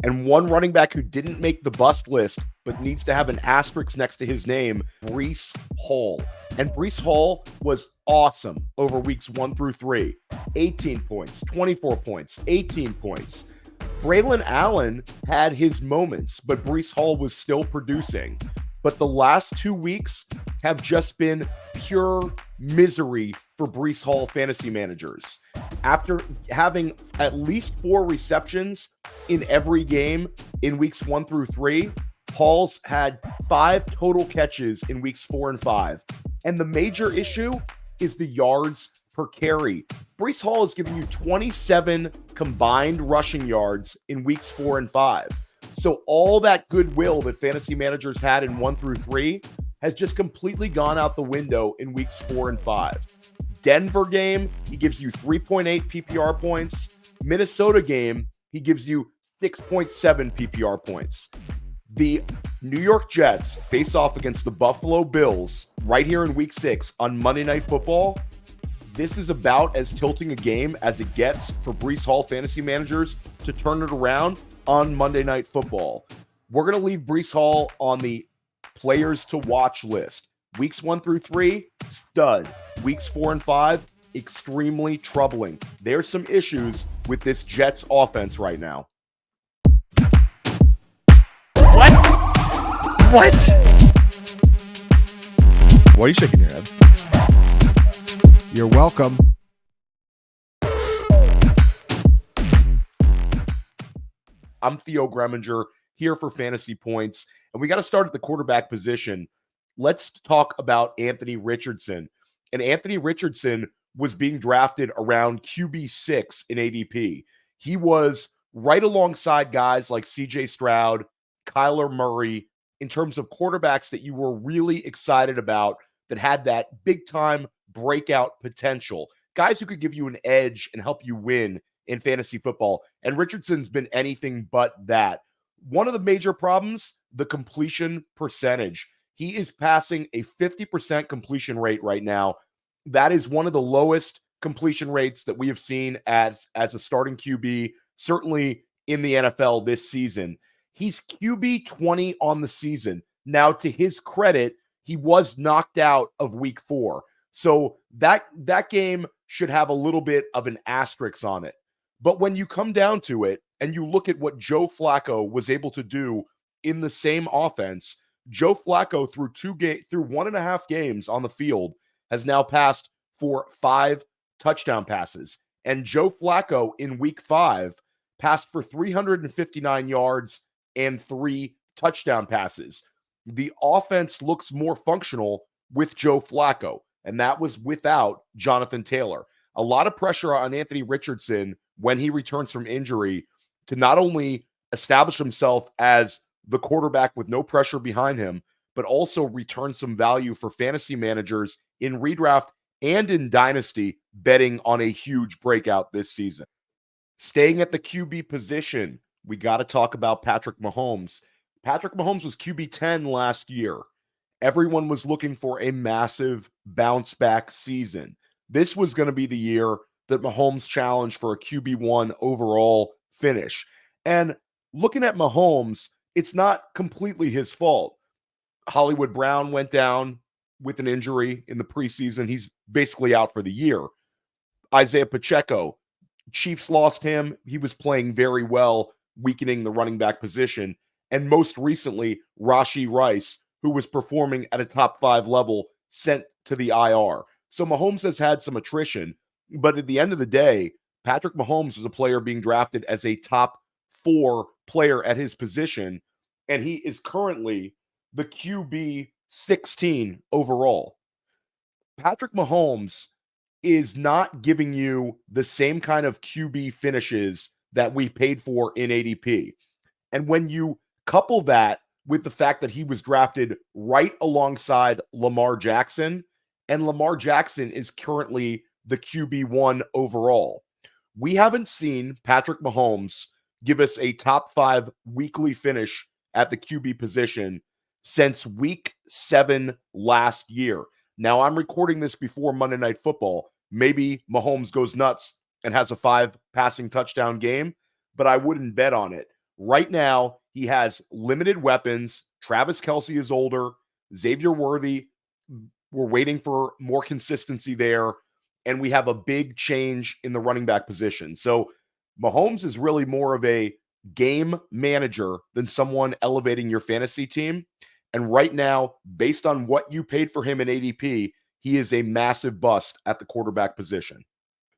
And one running back who didn't make the bust list, but needs to have an asterisk next to his name, Breece Hall. And Breece Hall was awesome over weeks 1 through 3. 18 points, 24 points, 18 points. Braylon Allen had his moments, but Breece Hall was still producing. But the last 2 weeks have just been pure misery for Breece Hall fantasy managers. After having at least 4 receptions in every game in weeks 1 through 3, Hall's had 5 total catches in weeks 4 and 5. And the major issue is the yards per carry. Breece Hall is giving you 27 combined rushing yards in weeks 4 and 5. So all that goodwill that fantasy managers had in 1 through 3 has just completely gone out the window in weeks 4 and 5. Denver game, he gives you 3.8 PPR points. Minnesota game, he gives you 6.7 PPR points. The New York Jets face off against the Buffalo Bills right here in week 6 on Monday Night Football. This is about as tilting a game as it gets for Breece Hall fantasy managers to turn it around on Monday Night Football. We're going to leave Breece Hall on the players to watch list. Weeks 1 through 3, stud. Weeks 4 and 5, extremely troubling. There's some issues with this Jets offense right now. What? Why are you shaking your head? You're welcome. I'm Theo Greminger here for Fantasy Points, and we got to start at the quarterback position. Let's talk about Anthony Richardson. And Anthony Richardson was being drafted around QB6 in ADP. He was right alongside guys like CJ Stroud, Kyler Murray, in terms of quarterbacks that you were really excited about that had that big-time breakout potential. Guys who could give you an edge and help you win in fantasy football. And Richardson's been anything but that. One of the major problems, the completion percentage. He is passing a 50% completion rate right now. That is one of the lowest completion rates that we have seen as a starting QB, certainly in the NFL this season. He's QB 20 on the season. Now, to his credit, he was knocked out of week 4. So that game should have a little bit of an asterisk on it. But when you come down to it and you look at what Joe Flacco was able to do in the same offense, Joe Flacco through 1.5 games on the field has now passed for 5 touchdown passes. And Joe Flacco in week 5 passed for 359 yards and 3 touchdown passes. The offense looks more functional with Joe Flacco, and that was without Jonathan Taylor. A lot of pressure on Anthony Richardson when he returns from injury to not only establish himself as the quarterback with no pressure behind him, but also return some value for fantasy managers in redraft and in dynasty betting on a huge breakout this season. Staying at the QB position, we got to talk about Patrick Mahomes. Patrick Mahomes was QB 10 last year. Everyone was looking for a massive bounce back season. This was going to be the year that Mahomes challenged for a QB1 overall finish. And looking at Mahomes, it's not completely his fault. Hollywood Brown went down with an injury in the preseason. He's basically out for the year. Isaiah Pacheco, Chiefs lost him. He was playing very well, weakening the running back position. And most recently, Rashee Rice, who was performing at a top 5 level, sent to the IR. So Mahomes has had some attrition, but at the end of the day, Patrick Mahomes was a player being drafted as a top 4 player at his position, and he is currently the QB 16 overall. Patrick Mahomes is not giving you the same kind of QB finishes that we paid for in ADP. And when you couple that with the fact that he was drafted right alongside Lamar Jackson, and Lamar Jackson is currently the QB1 overall, we haven't seen Patrick Mahomes give us a top 5 weekly finish at the QB position since week 7 last year. Now, I'm recording this before Monday Night Football. Maybe Mahomes goes nuts and has a 5 passing touchdown game, but I wouldn't bet on it. Right now, he has limited weapons. Travis Kelce is older. Xavier Worthy, we're waiting for more consistency there. And we have a big change in the running back position. So Mahomes is really more of a game manager than someone elevating your fantasy team. And right now, based on what you paid for him in ADP, he is a massive bust at the quarterback position.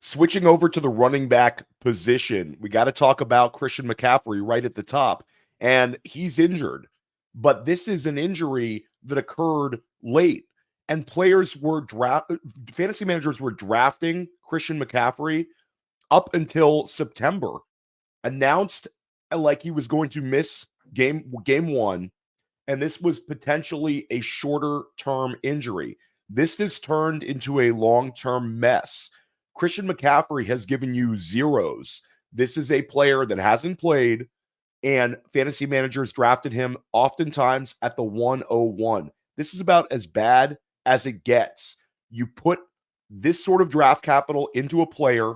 Switching over to the running back position, we got to talk about Christian McCaffrey right at the top. And he's injured, but this is an injury that occurred late. And fantasy managers were drafting Christian McCaffrey up until September, announced like he was going to miss game one, and this was potentially a shorter term injury. This has turned into a long-term mess. Christian McCaffrey has given you zeros. This is a player that hasn't played, and fantasy managers drafted him oftentimes at the 101. This is about as bad as it gets. You put this sort of draft capital into a player,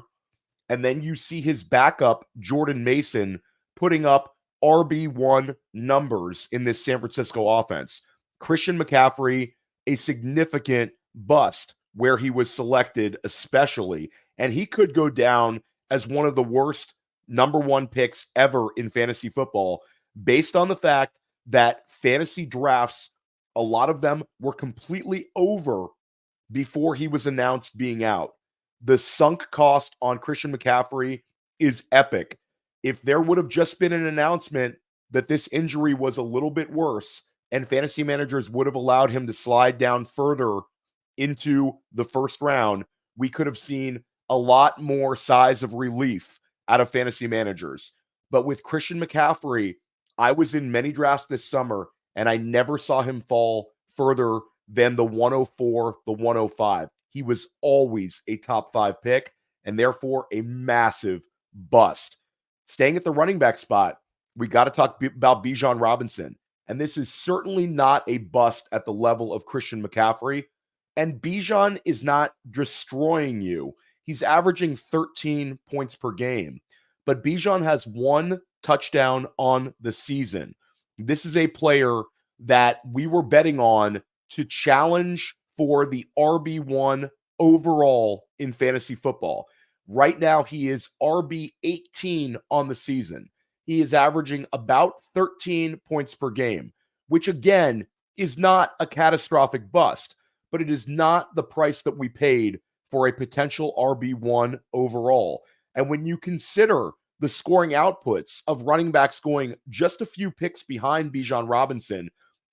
and then you see his backup, Jordan Mason, putting up RB1 numbers in this San Francisco offense. Christian McCaffrey, a significant bust where he was selected especially, and he could go down as one of the worst number one picks ever in fantasy football based on the fact that fantasy drafts, a lot of them were completely over before he was announced being out. The sunk cost on Christian McCaffrey is epic. If there would have just been an announcement that this injury was a little bit worse and fantasy managers would have allowed him to slide down further into the first round, we could have seen a lot more sighs of relief out of fantasy managers. But with Christian McCaffrey, I was in many drafts this summer and I never saw him fall further than the 104, the 105. He was always a top 5 pick and therefore a massive bust. Staying at the running back spot, we got to talk about Bijan Robinson. And this is certainly not a bust at the level of Christian McCaffrey. And Bijan is not destroying you. He's averaging 13 points per game. But Bijan has 1 touchdown on the season. This is a player that we were betting on to challenge for the RB1 overall in fantasy football. Right now, he is RB 18 on the season. He is averaging about 13 points per game, which again is not a catastrophic bust, but it is not the price that we paid for a potential RB1 overall. And when you consider the scoring outputs of running backs going just a few picks behind Bijan Robinson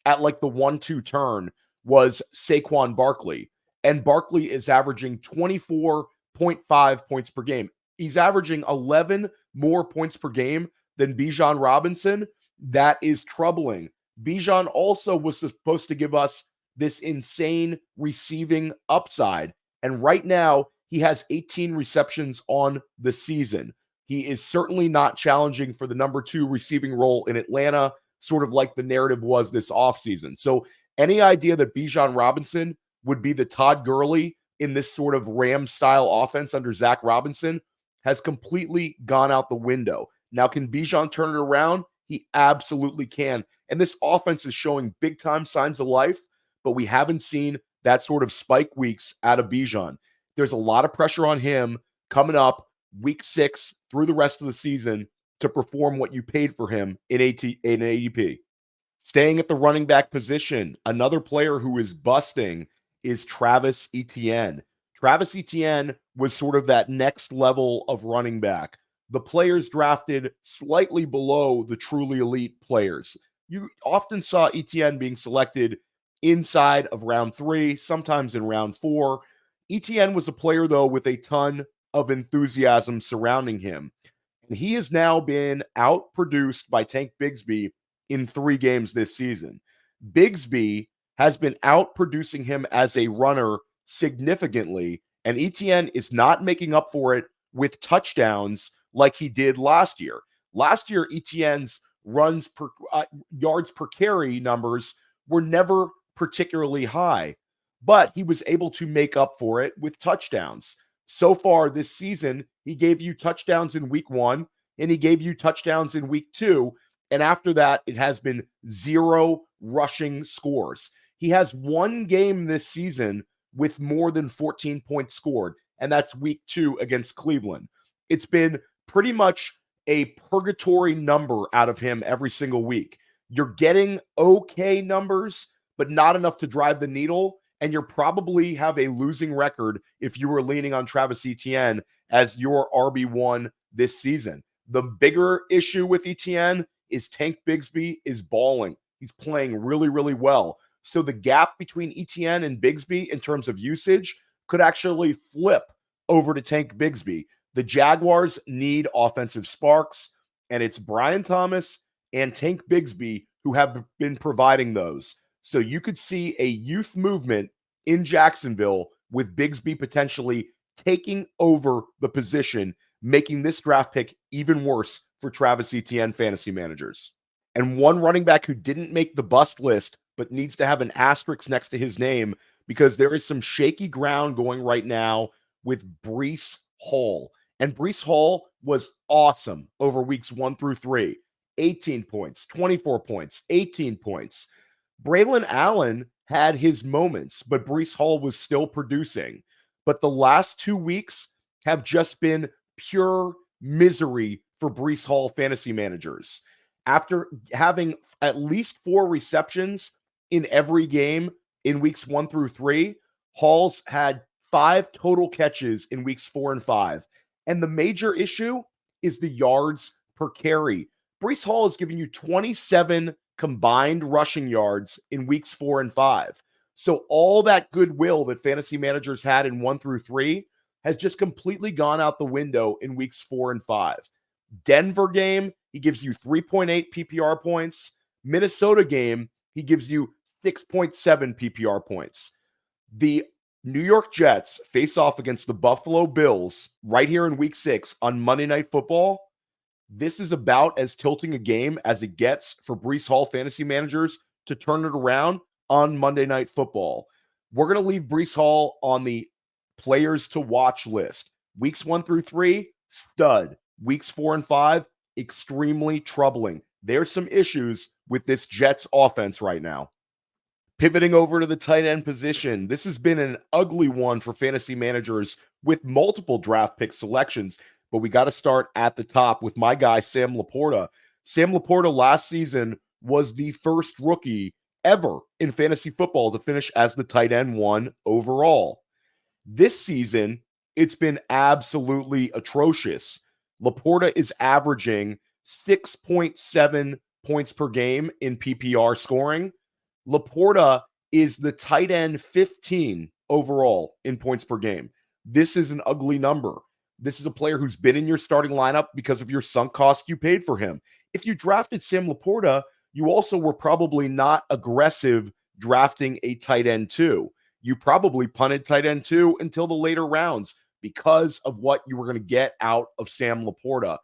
at like the 1-2 turn was Saquon Barkley. And Barkley is averaging 24.5 points per game. He's averaging 11 more points per game than Bijan Robinson. That is troubling. Bijan also was supposed to give us this insane receiving upside. And right now, he has 18 receptions on the season. He is certainly not challenging for the number 2 receiving role in Atlanta, sort of like the narrative was this offseason. So any idea that Bijan Robinson would be the Todd Gurley in this sort of Ram-style offense under Zach Robinson has completely gone out the window. Now, can Bijan turn it around? He absolutely can. And this offense is showing big-time signs of life, but we haven't seen that sort of spike weeks out of Bijan. There's a lot of pressure on him coming up week 6 through the rest of the season to perform what you paid for him in ADP. Staying at the running back position, another player who is busting is Travis Etienne. Travis Etienne was sort of that next level of running back. The players drafted slightly below the truly elite players. You often saw Etienne being selected inside of round 3, sometimes in round 4. Etienne was a player, though, with a ton of enthusiasm surrounding him. And he has now been outproduced by Tank Bigsby in 3 games this season. Bigsby has been outproducing him as a runner significantly, and Etienne is not making up for it with touchdowns like he did last year. Last year, Etienne's yards per carry numbers were never particularly high, but he was able to make up for it with touchdowns. So far this season, he gave you touchdowns in week 1. and he gave you touchdowns in week 2. And after that, it has been 0 rushing scores. He has one game this season with more than 14 points scored, and that's week 2 against Cleveland. It's been pretty much a purgatory number out of him every single week. You're getting okay numbers, but not enough to drive the needle, and you'll probably have a losing record if you were leaning on Travis Etienne as your RB1 this season. The bigger issue with Etienne is Tank Bigsby is balling. He's playing really, really well. So the gap between Etienne and Bigsby in terms of usage could actually flip over to Tank Bigsby. The Jaguars need offensive sparks, and it's Brian Thomas and Tank Bigsby who have been providing those. So you could see a youth movement in Jacksonville with Bigsby potentially taking over the position, making this draft pick even worse for Travis Etienne fantasy managers. And one running back who didn't make the bust list, but needs to have an asterisk next to his name because there is some shaky ground going right now with Breece Hall. And Breece Hall was awesome over weeks 1 through 3. 18 points, 24 points, 18 points. Braylon Allen had his moments, but Breece Hall was still producing. But the last 2 weeks have just been pure misery for Breece Hall fantasy managers. After having at least 4 receptions in every game in weeks 1 through 3, Hall's had 5 total catches in weeks 4 and 5. And the major issue is the yards per carry. Breece Hall has given you 27 combined rushing yards in weeks 4 and 5. So all that goodwill that fantasy managers had in 1 through 3 has just completely gone out the window in weeks 4 and 5. Denver game, he gives you 3.8 PPR points. Minnesota game, he gives you 6.7 PPR points. The New York Jets face off against the Buffalo Bills right here in week 6 on Monday Night Football. This is about as tilting a game as it gets for Breece Hall fantasy managers to turn it around on Monday Night Football. We're going to leave Breece Hall on the players to watch list. Weeks 1 through 3, stud. Weeks 4 and 5, extremely troubling. There's some issues with this Jets offense right now. Pivoting over to the tight end position, this has been an ugly one for fantasy managers with multiple draft pick selections, but we got to start at the top with my guy, Sam LaPorta. Sam LaPorta last season was the first rookie ever in fantasy football to finish as the tight end 1 overall. This season, it's been absolutely atrocious. LaPorta is averaging 6.7 points per game in PPR scoring. LaPorta is the tight end 15 overall in points per game. This is an ugly number. This is a player who's been in your starting lineup because of your sunk cost you paid for him. If you drafted Sam LaPorta, you also were probably not aggressive drafting a tight end 2. You probably punted tight end 2 until the later rounds because of what you were going to get out of Sam LaPorta.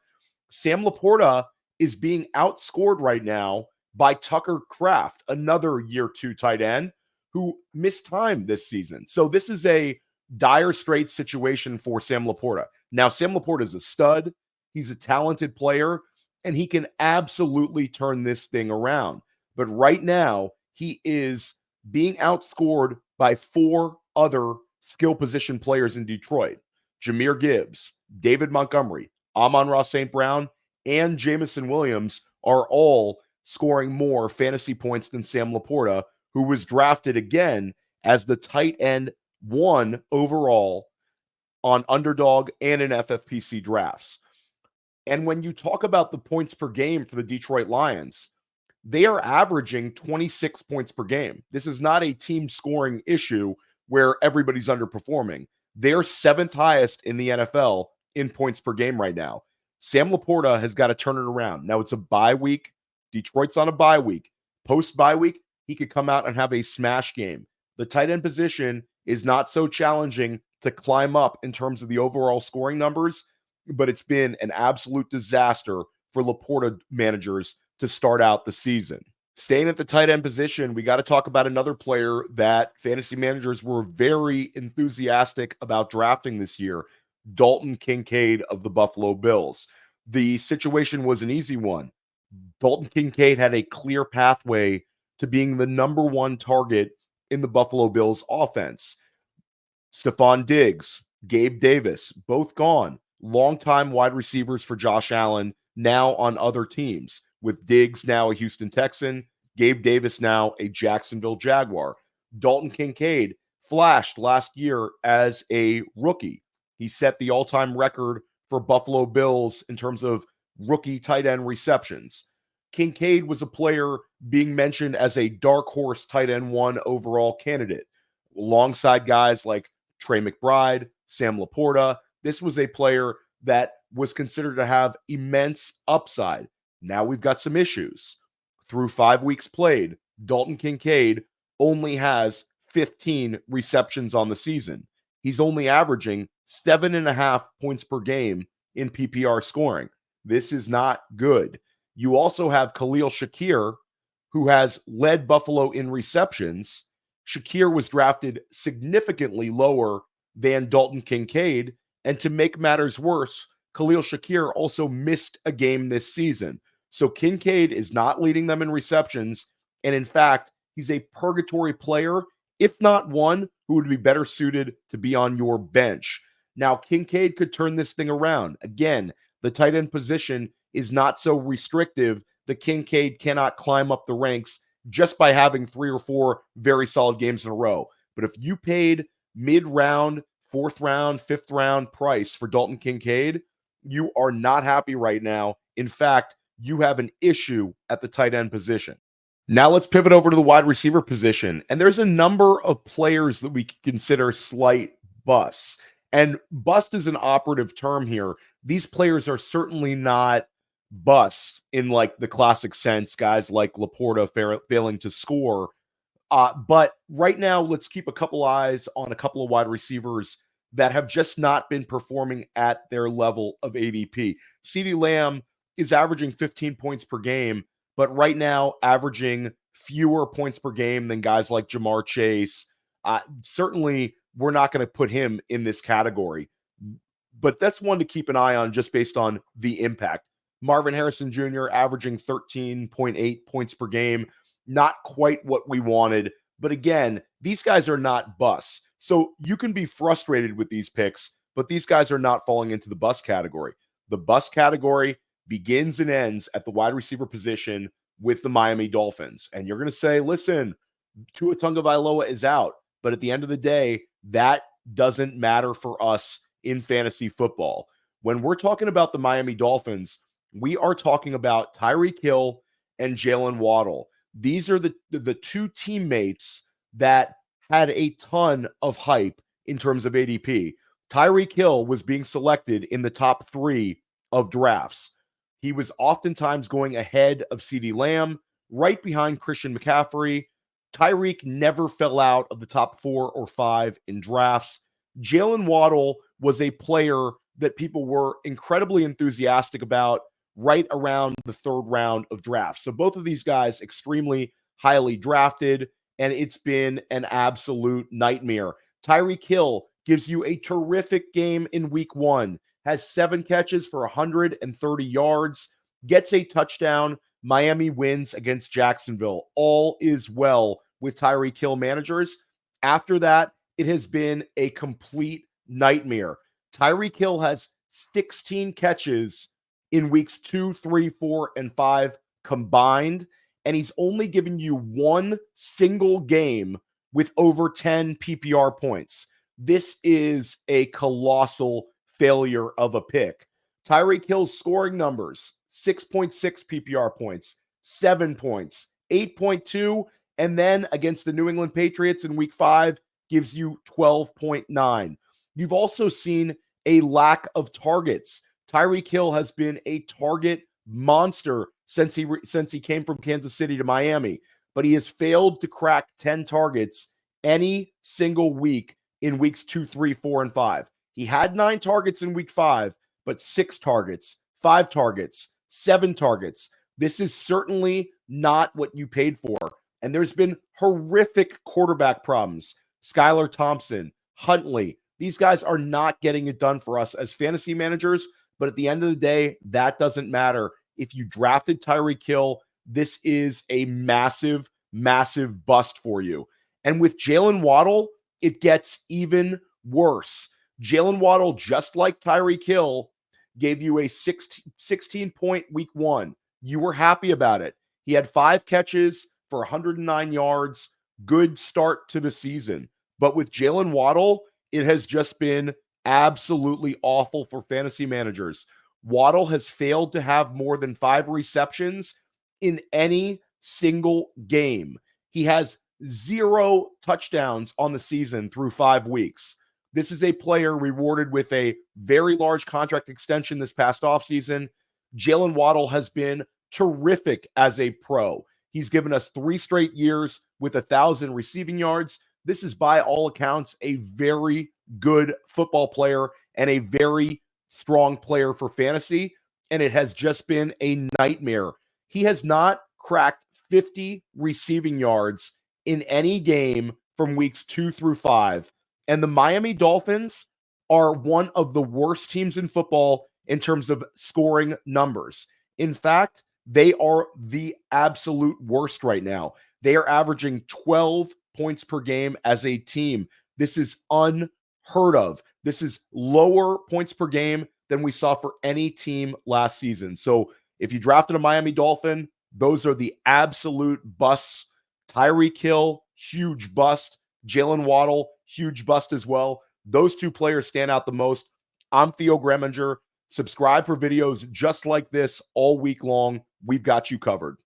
Sam LaPorta is being outscored right now by Tucker Kraft, another year 2 tight end who missed time this season. So this is a dire straits situation for Sam LaPorta. Now, Sam LaPorta is a stud. He's a talented player, and he can absolutely turn this thing around. But right now, he is being outscored by 4 other skill position players in Detroit. Jahmyr Gibbs, David Montgomery, Amon-Ra St. Brown, and Jameson Williams are all scoring more fantasy points than Sam LaPorta, who was drafted again as the tight end 1 overall on Underdog and in FFPC drafts. And when you talk about the points per game for the Detroit Lions, they are averaging 26 points per game. This is not a team scoring issue where everybody's underperforming. They're 7th highest in the NFL in points per game right now. Sam LaPorta has got to turn it around. Now it's a bye week. Detroit's on a bye week. Post bye week, he could come out and have a smash game. The tight end position is not so challenging to climb up in terms of the overall scoring numbers, but it's been an absolute disaster for LaPorta managers to start out the season. Staying at the tight end position, we got to talk about another player that fantasy managers were very enthusiastic about drafting this year, Dalton Kincaid of the Buffalo Bills. the situation was an easy one. Dalton Kincaid had a clear pathway to being the number one target in the Buffalo Bills offense. Stephon Diggs, Gabe Davis, both gone. Longtime wide receivers for Josh Allen, now on other teams, with Diggs now a Houston Texan, Gabe Davis now a Jacksonville Jaguar. Dalton Kincaid flashed last year as a rookie. He set the all-time record for Buffalo Bills in terms of rookie tight end receptions. Kincaid was a player being mentioned as a dark horse tight end 1 overall candidate, alongside guys like Trey McBride, Sam LaPorta. This was a player that was considered to have immense upside. Now we've got some issues. Through 5 weeks played, Dalton Kincaid only has 15 receptions on the season. He's only averaging 7.5 points per game in PPR scoring. This is not good. You also have Khalil Shakir, who has led Buffalo in receptions. Shakir was drafted significantly lower than Dalton Kincaid. And to make matters worse, Khalil Shakir also missed a game this season. So Kincaid is not leading them in receptions. And in fact, he's a purgatory player, if not one who would be better suited to be on your bench. Now, Kincaid could turn this thing around. Again, the tight end position is not so restrictive that Kincaid cannot climb up the ranks just by having 3 or 4 very solid games in a row. But if you paid mid-round, 4th round, 5th round price for Dalton Kincaid, you are not happy right now. In fact, you have an issue at the tight end position. Now let's pivot over to the wide receiver position. And there's a number of players that we consider slight busts. And bust is an operative term here. These players are certainly not busts in like the classic sense, guys like LaPorta failing to score. But right now, let's keep a couple eyes on a couple of wide receivers that have just not been performing at their level of ADP. CeeDee Lamb is averaging 15 points per game, but right now averaging fewer points per game than guys like Jamar Chase. Certainly, we're not going to put him in this category, but that's one to keep an eye on just based on the impact. Marvin Harrison Jr. averaging 13.8 points per game. Not quite what we wanted. But again, these guys are not busts. So you can be frustrated with these picks, but these guys are not falling into the bust category. The bust category begins and ends at the wide receiver position with the Miami Dolphins. And you're going to say, listen, Tua Tagovailoa is out. But at the end of the day, that doesn't matter for us in fantasy football. When we're talking about the Miami Dolphins, we are talking about Tyreek Hill and Jaylen Waddle. These are the two teammates that had a ton of hype in terms of ADP. Tyreek Hill was being selected in the top 3 of drafts. He was oftentimes going ahead of CeeDee Lamb, right behind Christian McCaffrey. Tyreek never fell out of the top 4 or 5 in drafts. Jaylen Waddle was a player that people were incredibly enthusiastic about right around the 3rd round of drafts. So both of these guys extremely highly drafted, and it's been an absolute nightmare. Tyreek Hill gives you a terrific game in week 1, has 7 catches for 130 yards, gets a touchdown. Miami wins against Jacksonville. All is well with Tyreek Hill managers. After that, it has been a complete nightmare. Tyreek Hill has 16 catches in weeks 2, 3, 4, and 5 combined, and he's only given you one single game with over 10 PPR points. This is a colossal failure of a pick. Tyreek Hill's scoring numbers, 6.6 PPR points, 7 points, 8.2, and then against the New England Patriots in week 5 gives you 12.9. You've also seen a lack of targets. Tyreek Hill has been a target monster since he came from Kansas City to Miami, but he has failed to crack 10 targets any single week in weeks 2, 3, 4, and 5. He had 9 targets in week 5, but 6 targets, 5 targets, 7 targets. This is certainly not what you paid for. And there's been horrific quarterback problems. Skylar Thompson, Huntley, these guys are not getting it done for us as fantasy managers, But at the end of the day, that doesn't matter. If you drafted Tyreek Hill, this is a massive, massive bust for you. And with Jaylen Waddle, it gets even worse. Jaylen Waddle, just like Tyreek Hill, gave you a 16-point week 1. You were happy about it. He had 5 catches for 109 yards. Good start to the season. But with Jaylen Waddle, it has just been absolutely awful for fantasy managers. Waddle has failed to have more than 5 receptions in any single game. He has 0 touchdowns on the season through 5 weeks. This is a player rewarded with a very large contract extension this past offseason. Jaylen Waddle has been terrific as a pro. He's given us 3 straight years with 1,000 receiving yards. This is, by all accounts, a very good football player and a very strong player for fantasy, and it has just been a nightmare. He has not cracked 50 receiving yards in any game from weeks 2 through 5. And the Miami Dolphins are one of the worst teams in football in terms of scoring numbers. In fact, they are the absolute worst right now. They are averaging 12 points per game as a team. This is unheard of. This is lower points per game than we saw for any team last season. So if you drafted a Miami Dolphin, those are the absolute busts. Tyreek Hill, huge bust. Jaylen Waddle, huge bust as well. Those 2 players stand out the most. I'm Theo Greminger. Subscribe for videos just like this all week long. We've got you covered.